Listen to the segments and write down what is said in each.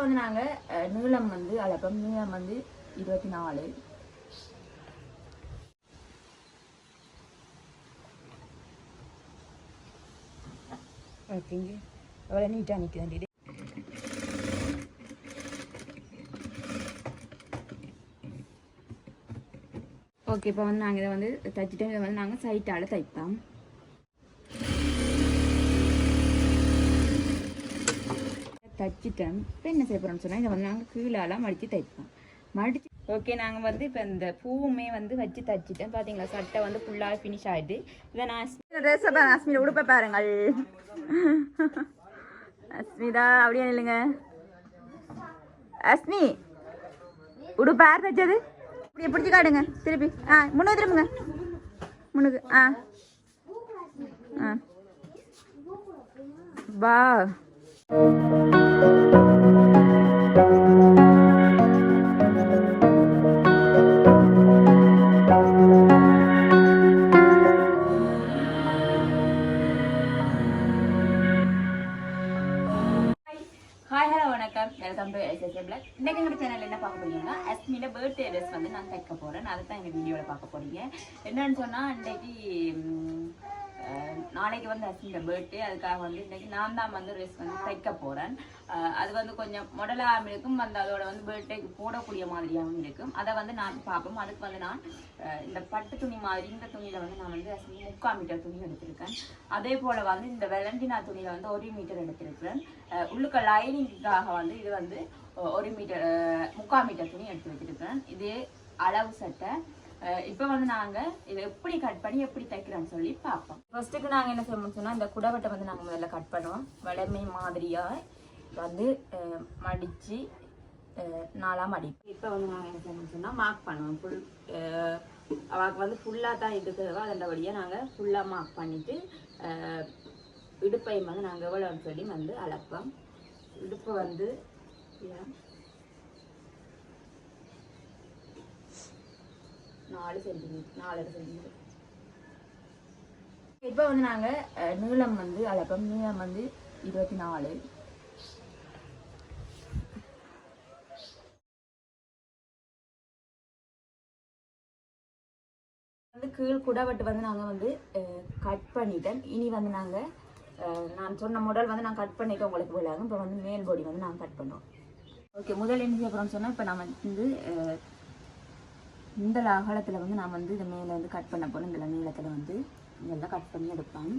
வந்து நாங்கள் நீளம் வந்து அளப்போம். நீளம் வந்து 24. ஓகேங்க, அவ்வளோ நீட்டாக நிற்க வேண்டியது. ஓகே, இப்போ வந்து நாங்கள் இதை வந்து தைச்சிட்டோம். இதை வந்து நாங்கள் சைட்டால் தைப்போம். தைச்சிட்டோம். இப்போ என்ன செய்ய போகிறோம்னு சொன்னால் இதை வந்து நாங்கள் கீழால் மடித்து தைப்போம். மடித்து ஓகே, நாங்கள் வந்து இப்போ இந்த பூவுமே வந்து வச்சு தைச்சிட்டேன். பார்த்தீங்களா, சட்டை வந்து ஃபுல்லாக ஃபினிஷ் ஆகிடுது. இதை நான் ட்ரெஸ்ஸை பாருங்க, அஸ்மிதா உடுப்பை பாருங்கள். அஸ்மிதா அப்படியே இல்லைங்க. அஸ்மி உடுப்பு யார் தைச்சது? இப்படி பிடிச்சி காட்டுங்க திருப்பி. முன்னுக்கு திரும்புங்க, முன்னுக்கு. வா வெல்கம் டு Ssvlog. இன்னைக்கு எங்கள் சேனல் என்ன பார்க்க போறீங்கன்னா, அஸ்மியோட பர்த்டே ட்ரெஸ் வந்து நான் தைக்க போகிறேன். அதை தான் இந்த வீடியோவில் பார்க்க போறீங்க. என்னன்னு சொன்னால், இன்றைக்கி நாளைக்கு வந்து அஸ்மியோட பர்த்டே. அதுக்காக வந்து இன்றைக்கி நான் தான் வந்து ட்ரெஸ் வந்து தைக்க போகிறேன். அது வந்து கொஞ்சம் மாடலாகவும் இருக்கும், வந்து அதோட வந்து பர்த்டேக்கு போடக்கூடிய மாதிரியாகவும் இருக்கும். அதை வந்து நான் பார்ப்போம். அதுக்கு வந்து நான் இந்த பட்டு துணி மாதிரி இந்த துணியில் வந்து நான் வந்து அஸ்மி 3/4 மீட்டர் துணி எடுத்திருக்கேன். அதே போல் வந்து இந்த வெலண்டினா துணியில் வந்து 1 மீட்டர் எடுத்திருக்கிறேன். உள்ளுக்க லைனிங்காக வந்து இது வந்து 1 மீட்டர் 3/4 மீட்டர் துணி எடுத்து வச்சிருக்கிறேன். இது அளவு சட்டை. இப்போ வந்து நாங்கள் இதை எப்படி கட் பண்ணி எப்படி தைக்கிறோன்னு சொல்லி பார்ப்போம். ஃபர்ஸ்ட்டுக்கு நாங்கள் என்ன செய்யணும்னு சொன்னால், இந்த குடவட்டை வந்து நாங்கள் முதல்ல கட் பண்ணுவோம். வளமை மாதிரியாக வந்து மடித்து 4ஆக மடிப்போம். இப்போ வந்து நாங்கள் என்ன செய்யணும்னு சொன்னால், மார்க் பண்ணுவோம். அவளுக்கு வந்து ஃபுல்லாக தான் இது தேவை. அதன்படியாக நாங்கள் ஃபுல்லாக மார்க் பண்ணிவிட்டு இடுப்பையும் வந்து நாங்கள் எவ்வளோன்னு சொல்லி வந்து அளப்போம். இடுப்பு வந்து 4 சென்டிமீட்டர் 4.5 சென்டிமீட்டர். இப்போ வந்து நாங்கள் நீளம் வந்து அளப்போம். நீளம் வந்து 24. வந்து கீழ் குடவட்டு வந்து நாங்கள் வந்து கட் பண்ணிட்டேன். இனி வந்து நாங்கள் நான் சொன்ன மாடல் வந்து நான் கட் பண்ணிவிட்டு உங்களுக்கு விளையாடும். இப்போ வந்து மேல் பாடி வந்து நாங்கள் கட் பண்ணுவோம். ஓகே, முதல் என்ன செய்ய போகிறோம்னு சொன்னால், இப்போ நம்ம வந்து இந்த அகலத்தில் வந்து நான் வந்து இதை மேலே வந்து கட் பண்ண போகிறேன். இந்த நீளத்தில் வந்து இதெல்லாம் கட் பண்ணி எடுப்பேன்.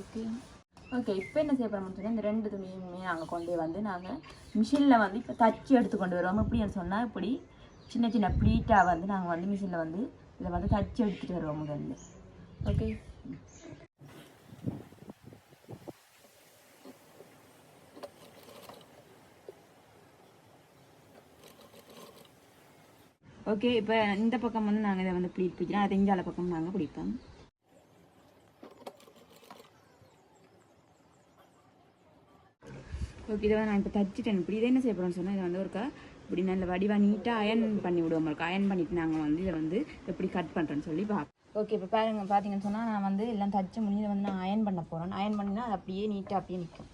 ஓகே ஓகே இப்போ என்ன செய்ய போகிறோம்னு சொன்னால், இந்த 2 துணியுமே நாங்கள் கொண்டு வந்து நாங்கள் மிஷினில் வந்து இப்போ தச்சு எடுத்து கொண்டு வருவோம். எப்படின்னு சொன்னால், இப்படி சின்ன சின்ன ப்ளீட்டாக வந்து நாங்கள் வந்து மிஷினில் வந்து இதை வந்து தச்சு எடுத்துகிட்டு வருவோம் முதல்ல. ஓகே, ஓகே இப்போ இந்த பக்கம் வந்து நாங்கள் இதை வந்து ப்ளீட் பிடிக்கிறோம். அது இங்கால பக்கம் நாங்கள் பிடிப்போம். ஓகே, இதை வந்து நான் இப்போ தச்சுட்டேன். இப்படி இதை என்ன செய்ய போகிறோம்னு சொன்னால், இதை வந்து ஒருக்கா இப்படி நல்ல வடிவாக நீட்டாக அயன் பண்ணி விடுவோம். உங்களுக்கு அயன் பண்ணிவிட்டு நாங்கள் வந்து இதை வந்து எப்படி கட் பண்ணுறேன்னு சொல்லி பார்ப்போம். ஓகே, இப்போ பார்த்தீங்கன்னு சொன்னால், நான் வந்து எல்லாம் தச்சு முடிஞ்சு இதை வந்து நான் அயன் பண்ண போகிறேன். அயன் பண்ணினா அது அப்படியே நீட்டாக அப்படியே நிற்கும்.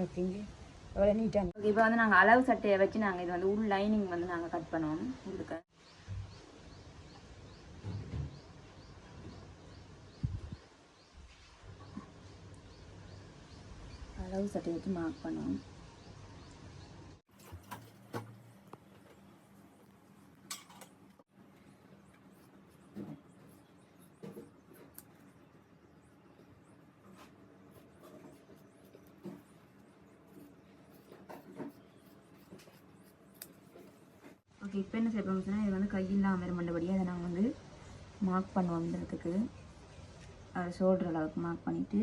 ஓகேங்க, எவ்வளோ நீட்டாக. ஓகே, இப்போ வந்து நாங்கள் அளவு சட்டையை வச்சு நாங்கள் இது வந்து உள் லைனிங் வந்து நாங்கள் கட் பண்ணுவோம். உங்களுக்கு அளவு சட்டையை வச்சு மார்க் பண்ணுவோம். ஓகே, இப்போ என்ன செய்ய போகிறோம்னு சொன்னால், இது வந்து கையில்லாமல் வேறு மண்டபடியாக அதை நாங்கள் வந்து மார்க் பண்ணுவோம். இந்த இடத்துக்கு ஷோல்டர் அளவுக்கு மார்க் பண்ணிவிட்டு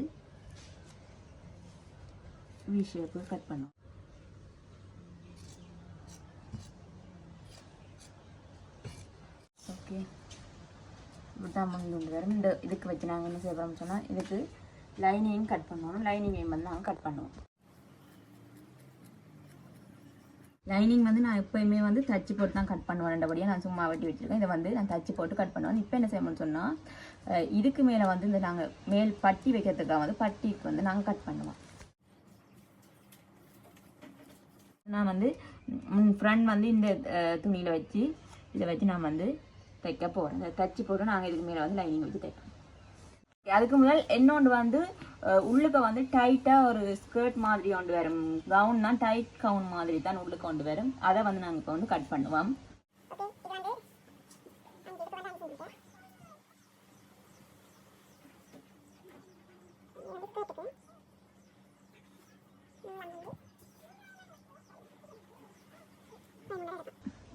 வி ஷேப்பு கட் பண்ணுவோம். ஓகே, இப்படி தான் முன்னுண்டு வரும். இந்த இதுக்கு வச்சு நாங்கள் என்ன செய்யறோம்னு சொன்னால், இதுக்கு லைனிங்கையும் கட் பண்ணுவோம். லைனிங்கையும் வந்து நாங்கள் கட் பண்ணுவோம். லைனிங் வந்து நான் எப்போயுமே வந்து தச்சு போட்டு தான் கட் பண்ணுவேன். ரெண்டபடியாக நான் சும்மா வெட்டி வச்சுருக்கேன். இதை வந்து நான் தச்சு போட்டு கட் பண்ணுவேன். இப்போ என்ன செய்யணும்னு சொன்னால், இதுக்கு மேலே வந்து இந்த நாங்கள் மேல் பட்டி வைக்கிறதுக்காக வந்து பட்டிக்கு வந்து நாங்கள் கட் பண்ணுவோம். நான் வந்து ஃப்ரண்ட் வந்து இந்த துணியில் வச்சு இதை வச்சு நான் வந்து தைக்க போகிறேன். தைச்சி போட்டு நாங்கள் இதுக்கு மேலே வந்து லைனிங் வச்சு தைப்போம். அதுக்கு முதல் என்னொன்று வந்து உள்ளுக்கு வந்து டைட்டாக ஒரு ஸ்கர்ட் மாதிரி கொண்டு வரும். கவுன் தான் டைட் கவுன் மாதிரி தான் உள்ளுக்கு கொண்டு வரும். அதை வந்து நாங்கள் இப்போ வந்து கட் பண்ணுவோம்.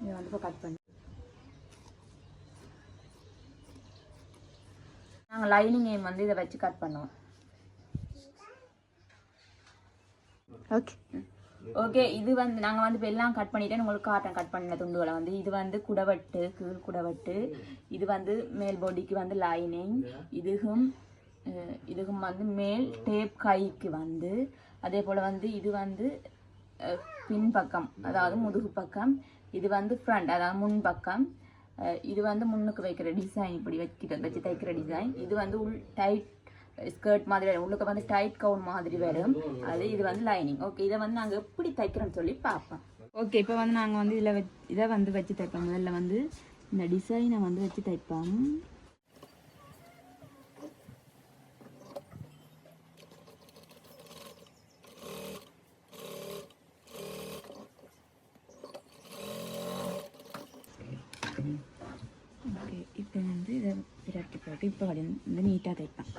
இதை வந்து இப்போ கட் பண்ணி நாங்கள் லைனிங் வந்து இதை வச்சு கட் பண்ணுவோம். ஓகே இது வந்து நாங்கள் வந்து இப்போ எல்லாம் கட் பண்ணிட்டேன். உங்களுக்கு காட்டன் கட் பண்ண துண்டுகளை வந்து இது வந்து குடவட்டு, கீழ் குடவட்டு, இது வந்து மேல் பாடிக்கு வந்து லைனிங், இதுகும் வந்து மேல் டேப் கைக்கு வந்து, அதே போல் வந்து இது வந்து பின்பக்கம் அதாவது முதுகு பக்கம், இது வந்து ஃப்ரண்ட் அதாவது முன் பக்கம், இது வந்து முன்னுக்கு வைக்கிற டிசைன், இப்படி வச்சு தைக்கிற டிசைன். இது வந்து உள் டைட் ஸ்கர்ட் மாதிரி வரும், உள்ளுக்கு வந்து டைட் கவுன் மாதிரி வரும். இது வந்து லைனிங். ஓகே, இதை வந்து நாங்கள் எப்படி தைக்கிறோம்னு சொல்லி பார்ப்போம். ஓகே, இப்போ வந்து நாங்கள் வந்து இதை வந்து வச்சு தைப்போம். முதல்ல வந்து இந்த டிசைனை வந்து வச்சு தைப்போம். ஓகே, இப்போ வந்து இதை விரட்டி போட்டு இப்போ வந்து நீட்டாக தைப்பேன்.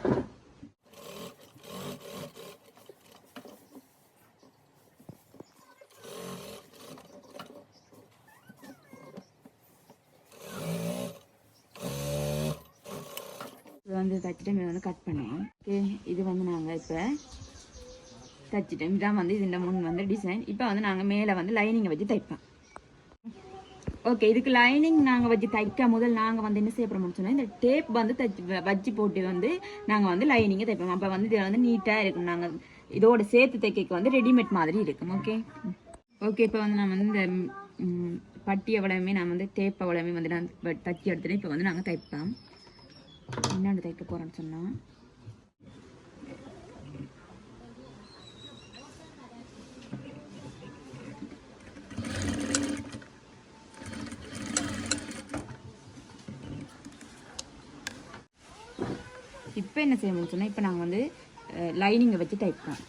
இது வந்து தைச்சிட்டு வந்து கட் பண்ணுவோம். ஓகே, இது வந்து நாங்கள் இப்போ தைச்சிட்டோம். இதான் வந்து இந்த முன் வந்து டிசைன். இப்போ வந்து நாங்கள் மேலே வந்து லைனிங்கை வச்சு தைப்போம். ஓகே, இதுக்கு லைனிங் நாங்கள் வச்சு தைக்க முதல் நாங்கள் வந்து என்ன செய்ய போகிறோம்னு சொன்னால், இந்த டேப் வந்து வச்சு போட்டு வந்து நாங்கள் வந்து லைனிங்கை தைப்போம். அப்போ வந்து இதில் வந்து நீட்டாக இருக்கும். நாங்கள் இதோட சேர்த்து தைக்க வந்து ரெடிமேட் மாதிரி இருக்கும். ஓகே, இப்போ வந்து நான் வந்து இந்த பட்டி அவ்வளவுமே நான் வந்து டேப் அவ்வளவுமே வந்து நான் தைச்சி எடுத்துட்டேன். இப்போ வந்து நாங்கள் தைப்போம். என்னென்னு தைக்க போகிறோன்னு சொன்னால், இப்போ என்ன செய்யணும்னு சொன்னால், இப்போ நாங்கள் வந்து லைனிங்கை வச்சு தைப்போம்.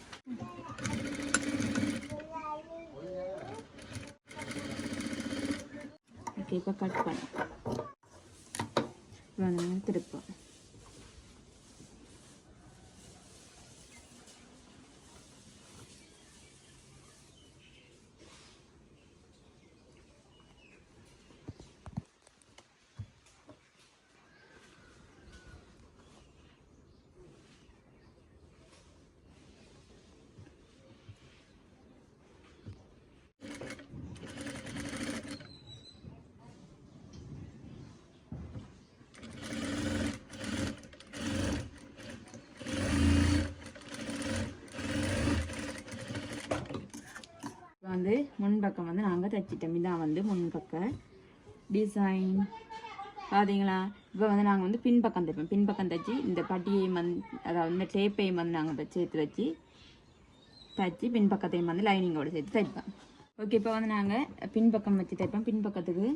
ஓகே, இப்போ கட் பண்ணோம். திருப்போம். வந்து முன்பக்கம் வந்து நாங்கள் தைச்சிட்டோம். இதான் வந்து முன்பக்க டிசைன் பார்த்தீங்களா. இப்போ வந்து நாங்கள் வந்து பின்பக்கம் தைப்போம். பின்பக்கம் தைச்சி இந்த பட்டியையும் வந்து அதாவது இந்த டேப்பையும் வந்து நாங்கள் சேர்த்து வச்சு தைச்சி பின்பக்கத்தையும் வந்து லைனிங்கோடு சேர்த்து தைப்போம். ஓகே, இப்போ வந்து நாங்கள் பின்பக்கம் வச்சு தைப்போம். பின்பக்கத்துக்கு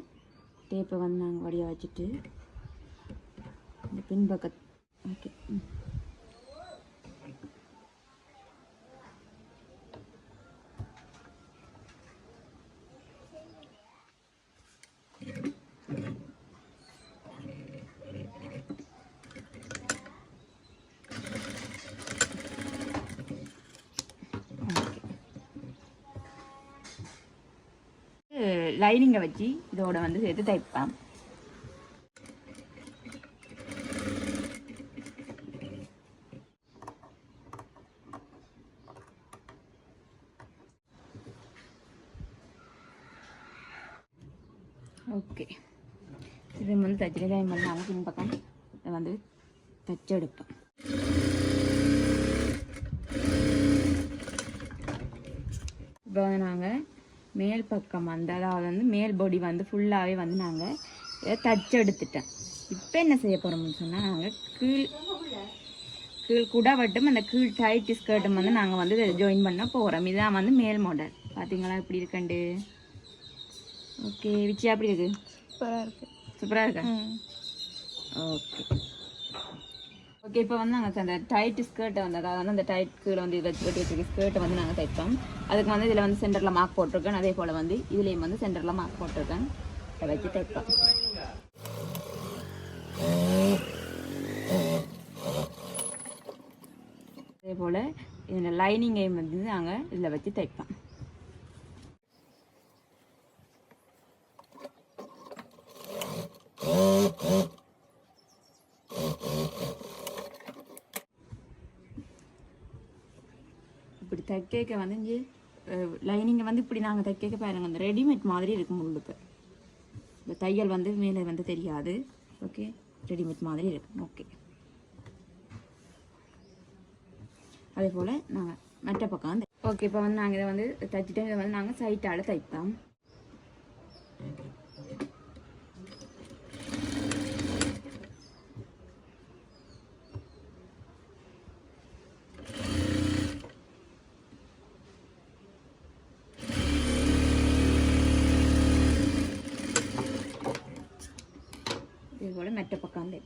டேப்பை வந்து நாங்கள் வடியாக வச்சுட்டு இந்த பின்பக்க ஓகே லைனிங்கை வச்சு இதோட வந்து சேர்த்து தைப்பேன். ஓகே, இது வந்து தைச்சிட்டு லைன் பண்ணாங்க. பின்பக்கம் இதை வந்து தைச்செடுப்பேன். இப்போ வந்து நாங்கள் மேல் பக்கம் வந்து அதாவது வந்து மேல் பாடி வந்து ஃபுல்லாகவே வந்து நாங்கள் இதை தைச்செடுத்துட்டேன். இப்போ என்ன செய்ய போகிறோம்னு சொன்னால் நாங்கள் கீழ் கூட வட்டும் அந்த கீழ் டைட் ஸ்கர்ட்டும் வந்து நாங்கள் வந்து ஜாயின் பண்ண போகிறோம். இதுதான் வந்து மேல் மாடல். பார்த்தீங்களா எப்படி இருக்கண்டு? ஓகே விச்சியா எப்படி இருக்கு? சூப்பராக இருக்கு. சூப்பராக இருக்கா? Okay okay. இப்போ வந்து நாங்கள் அந்த டைட் ஸ்கர்ட்டை வந்து அதாவது வந்து அந்த டைட் கீழே வந்து இதை வெட்டி வச்சுருக்க ஸ்கர்ட்டை வந்து நாங்கள் தைப்போம். அதுக்கு வந்து இதில் வந்து சென்டரில் மார்க் போட்டிருக்கேன். அதே போல் வந்து இதுலேயும் வந்து சென்டரில் மார்க் போட்டிருக்கேன். அதை வச்சு தைப்போம். அதே போல் இதில் லைனிங்கையும் வந்து நாங்கள் இதில் வச்சு தைப்போம். இப்படி தைக்க வந்து இங்கே லைனிங்கை வந்து இப்படி நாங்கள் தைக்க பாருங்க அந்த ரெடிமேட் மாதிரி இருக்கும். உள்ளுக்கு இந்த தையல் வந்து மேலே வந்து தெரியாது. ஓகே ரெடிமேட் மாதிரி இருக்கும். ஓகே அதே போல் நாங்கள் மற்ற பக்கம் வந்து ஓகே இப்போ வந்து நாங்கள் இதை வந்து தைச்சிட்டு இதை வந்து நாங்கள் சைட்டால் தைப்போம். இது போல் மெட்ட பக்கம் வந்து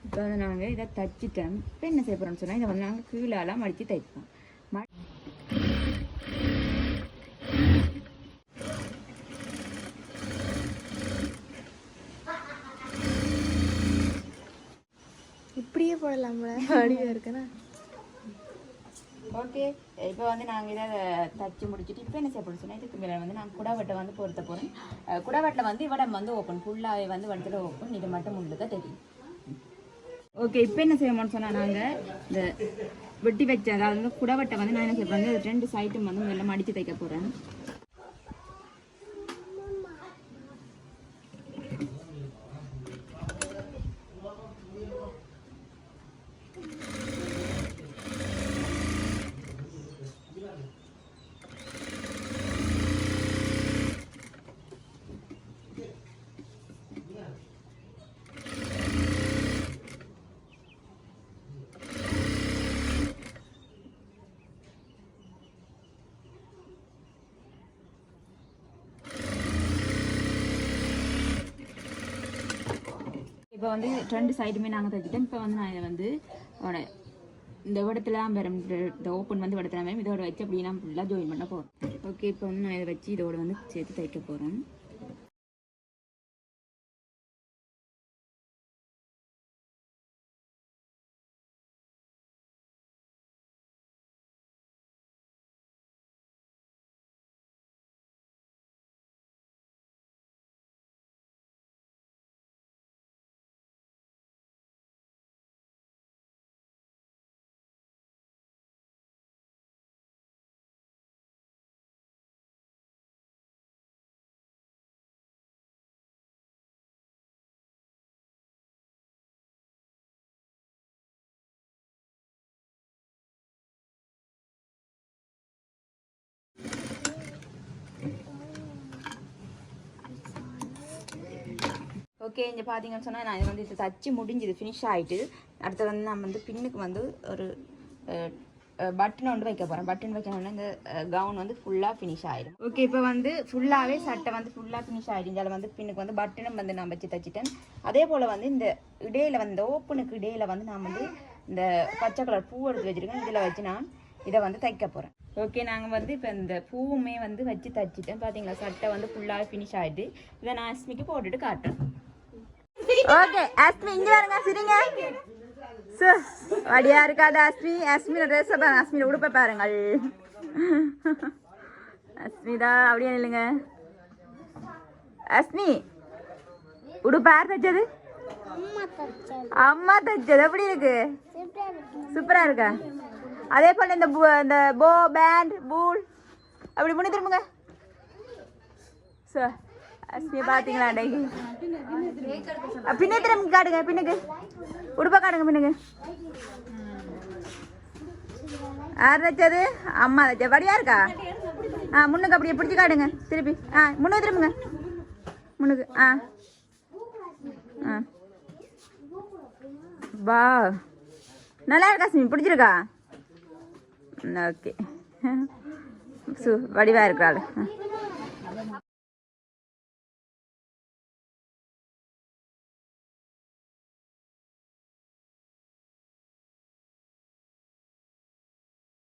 இப்போ வந்து நாங்கள் இதை தைச்சிட்டோம். இப்போ என்ன செய்ய போகிறோம்னு சொன்னால் இதை வந்து நாங்கள் கீழெல்லாம் மடித்து தைப்போம். இப்படியே போடலாம்ல அப்படியே இருக்குண்ணா. ஓகே இப்போ வந்து நாங்கள் இதை தச்சு முடிச்சுட்டு இப்போ என்ன செய்ய போகிறோம் சொன்னால் இதுக்கு மேலே வந்து நான் குடவட்டை வந்து பொருத்த போகிறேன். குடவட்டில் வந்து இவடம் வந்து ஓப்பன் ஃபுல்லாகவே வந்து வடத்தில் ஓப்பன். இது மட்டும் முழுக்க தெரியும். ஓகே இப்போ என்ன செய்யணும்னு சொன்னால் நாங்கள் இந்த வெட்டி வச்ச அதாவது வந்து குடவட்டை வந்து நான் என்ன செய்ய போகிறேன் 2 சைட்டும் வந்து முதல்ல மடித்து தைக்க போகிறேன். இப்போ வந்து 2 சைடுமே நாங்கள் தைச்சிட்டோம். இப்போ வந்து நான் இதை வந்து இந்த இடத்துலாம் வரும் இந்த ஓப்பன் வந்து இடத்துல வரும். இதோட வச்சு அப்படி நான் ஃபுல்லாக ஜாயின் பண்ண போகிறோம். ஓகே இப்போ வந்து நான் இதை வச்சு இதோட வந்து சேர்த்து தைக்க போகிறேன். ஓகே இங்கே பார்த்தீங்கன்னு சொன்னால் நான் இது வந்து இது தச்சு முடிஞ்சது ஃபினிஷ் ஆகிட்டு அடுத்து வந்து நான் வந்து பின்னுக்கு வந்து ஒரு பட்டன் ஒன்று வைக்க போகிறேன். பட்டன் வைக்கணும்னா இந்த கவுன் வந்து ஃபுல்லாக ஃபினிஷ் ஆகிடும். ஓகே இப்போ வந்து ஃபுல்லாகவே சட்டை வந்து ஃபுல்லாக ஃபினிஷ் ஆகிடும். அதில் வந்து பின்னுக்கு வந்து பட்டனும் வந்து நான் வச்சு தைச்சிட்டேன். அதே போல் வந்து இந்த இடையில வந்து இந்த ஓப்பனுக்கு இடையில வந்து நான் வந்து இந்த பச்சை கலர் பூ எடுத்து வச்சுருக்கேன். இதில் வச்சு நான் இதை வந்து தைக்க போகிறேன். ஓகே நாங்கள் வந்து இப்போ இந்த பூவுமே வந்து வச்சு தைச்சிட்டேன். பார்த்தீங்களா சட்டை வந்து ஃபுல்லாக ஃபினிஷ் ஆகிட்டு இதை நான் அஸ்மிக்கு போட்டுட்டு காட்டுறேன். ஓகே அஸ்மி இங்கே பாருங்க சரிங்க வடியா இருக்காது அஸ்மி. அஸ்மியோட ட்ரெஸ்ஸை பாருங்க. அஸ்மியோட உடுப்பை பாருங்கள். அஸ்மிதா அப்படியே இல்லைங்க. அஸ்மி உடுப்பு யார் தைச்சது? அம்மா தைச்சது. எப்படி இருக்கு? சூப்பரா இருக்கா? அதே போல இந்த போ பேண்ட் பூல் அப்படி முன்னே திரும்புங்க. சார் அஸ்மியை பார்த்தீங்களா டேக்கு பின்னே திரும்ப காட்டுங்க. பின்னுக்கு உடுப்பா காட்டுங்க. பின்னுக்கு யார் தைச்சது? அம்மா தைச்ச. வடியா இருக்கா? முன்னுக்கு அப்படியே பிடிச்சி காட்டுங்க திருப்பி முன்னுக்கு திரும்புங்க முன்னுக்கு வா நல்லா இருக்கா சிமி பிடிச்சிருக்கா ஓகே வடிவாக இருக்கிறாள்